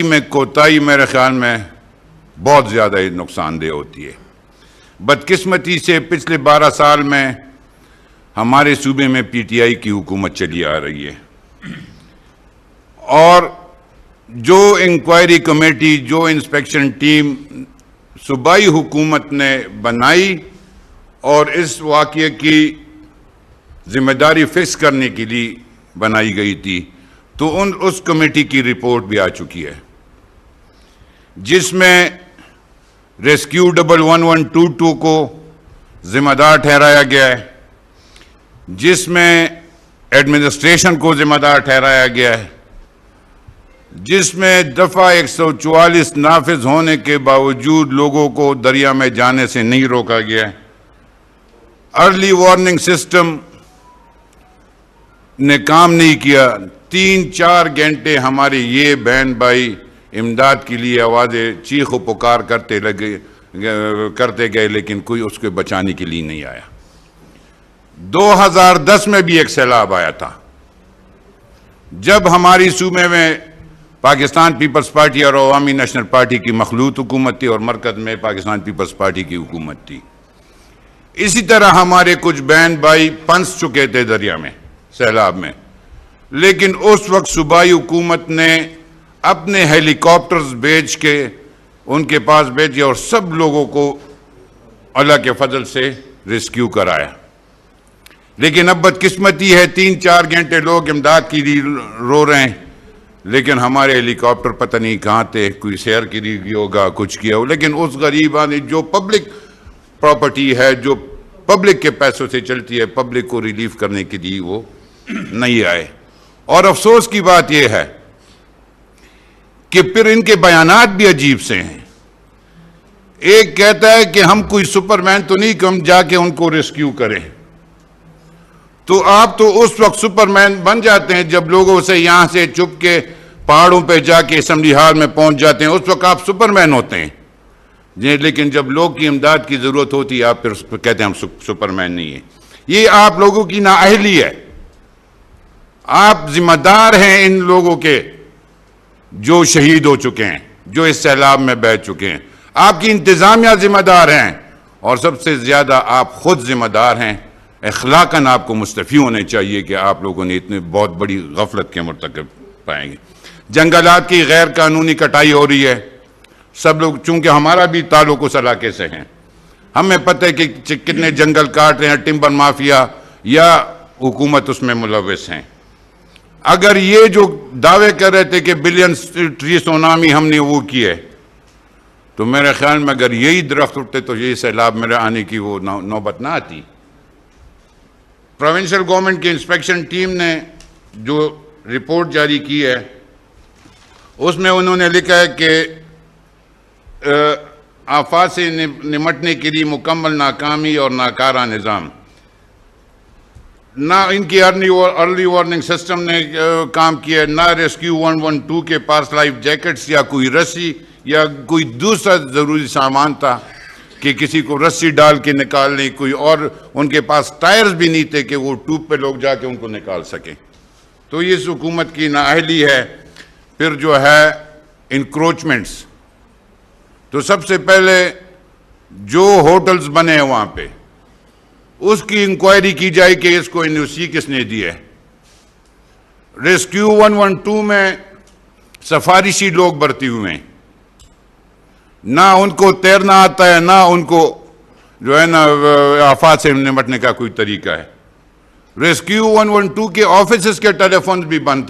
میں کوتاہی میرے خیال میں بہت زیادہ نقصان دہ ہوتی ہے۔ بدقسمتی سے پچھلے 12 سال میں ہمارے صوبے میں پی ٹی آئی کی حکومت چلی آ رہی ہے، اور جو انکوائری کمیٹی، جو انسپیکشن ٹیم صوبائی حکومت نے بنائی اور اس واقعے کی ذمہ داری فکس کرنے کے لیے بنائی گئی تھی، تو اس کمیٹی کی رپورٹ بھی آ چکی ہے، جس میں ریسکیو 1122 کو ذمہ دار ٹھہرایا گیا ہے، جس میں ایڈمنسٹریشن کو ذمہ دار ٹھہرایا گیا ہے، جس میں دفعہ 144 نافذ ہونے کے باوجود لوگوں کو دریا میں جانے سے نہیں روکا گیا ہے۔ ارلی وارننگ سسٹم نے کام نہیں کیا، 3-4 گھنٹے ہمارے یہ بہن بھائی امداد کے لیے آوازیں چیخ و پکار کرتے گئے، لیکن کوئی اس کو بچانے کے لیے نہیں آیا۔ 2010 میں بھی ایک سیلاب آیا تھا، جب ہماری صوبے میں پاکستان پیپلز پارٹی اور عوامی نیشنل پارٹی کی مخلوط حکومت تھی اور مرکز میں پاکستان پیپلز پارٹی کی حکومت تھی۔ اسی طرح ہمارے کچھ بہن بھائی پھنس چکے تھے دریا میں، سیلاب میں، لیکن اس وقت صوبائی حکومت نے اپنے ہیلی کاپٹرز بھیج کے ان کے پاس بھیجے اور سب لوگوں کو اللہ کے فضل سے ریسکیو کرایا۔ لیکن اب بدقسمتی ہے، 3-4 گھنٹے لوگ امداد کے لیے رو رہے ہیں، لیکن ہمارے ہیلی کاپٹر پتہ نہیں کہاں تھے، کوئی سیر کے لیے ہوگا، کچھ کیا ہو، لیکن اس غریبہ نے جو پبلک پراپرٹی ہے، جو پبلک کے پیسوں سے چلتی ہے، پبلک کو ریلیف کرنے کے لیے وہ نہیں آئے۔ اور افسوس کی بات یہ ہے کہ پھر ان کے بیانات بھی عجیب سے ہیں۔ ایک کہتا ہے کہ ہم کوئی سپرمین تو نہیں کہ ہم جا کے ان کو ریسکیو کریں، تو آپ تو اس وقت سپرمین بن جاتے ہیں جب لوگوں سے یہاں سے چھپ کے پہاڑوں پہ جا کے اسمبلی ہال میں پہنچ جاتے ہیں، اس وقت آپ سپرمین ہوتے ہیں، لیکن جب لوگ کی امداد کی ضرورت ہوتی ہے آپ پھر کہتے ہیں ہم سپرمین نہیں ہیں۔ یہ آپ لوگوں کی نااہلی ہے، آپ ذمہ دار ہیں ان لوگوں کے جو شہید ہو چکے ہیں، جو اس سیلاب میں بہہ چکے ہیں، آپ کی انتظامیہ ذمہ دار ہیں، اور سب سے زیادہ آپ خود ذمہ دار ہیں۔ اخلاقاً آپ کو مستعفی ہونے چاہیے کہ آپ لوگوں نے اتنے بہت بڑی غفلت کے مرتکب پائیں گے۔ جنگلات کی غیر قانونی کٹائی ہو رہی ہے، سب لوگ چونکہ ہمارا بھی تعلق اس علاقے سے ہیں، ہمیں پتہ ہے کہ کتنے جنگل کاٹ رہے ہیں، ٹمبر مافیا یا حکومت اس میں ملوث ہیں۔ اگر یہ جو دعوے کر رہے تھے کہ بلین ٹری سونامی ہم نے وہ کی ہے، تو میرے خیال میں اگر یہی درخت اٹھتے تو یہی سیلاب میرے آنے کی وہ نوبت نہ آتی۔ پروونشل گورنمنٹ کی انسپیکشن ٹیم نے جو رپورٹ جاری کی ہے، اس میں انہوں نے لکھا ہے کہ آفات سے نمٹنے کے لیے مکمل ناکامی اور ناکارہ نظام، نہ ان کی ارلی وارننگ سسٹم نے کام کیا، نہ ریسکیو 112 کے پاس لائف جیکٹس یا کوئی رسی یا کوئی دوسرا ضروری سامان تھا کہ کسی کو رسی ڈال کے نکال لیں، کوئی اور ان کے پاس ٹائرز بھی نہیں تھے کہ وہ ٹوب پہ لوگ جا کے ان کو نکال سکیں۔ تو یہ اس حکومت کی نااہلی ہے۔ پھر جو ہے انکروچمنٹس، تو سب سے پہلے جو ہوٹلز بنے ہیں وہاں پہ اس کی انکوائری کی جائے کہ اس کو NOC کس نے دی ہے۔ ریسکیو 112 میں سفارشی لوگ بھرتی ہوئے ہیں، نہ ان کو تیرنا آتا ہے، نہ ان کو جو ہے نا آفات سے نمٹنے کا کوئی طریقہ ہے۔ ریسکیو 112 کے آفیسز کے ٹیلی فونز بھی بند تھے۔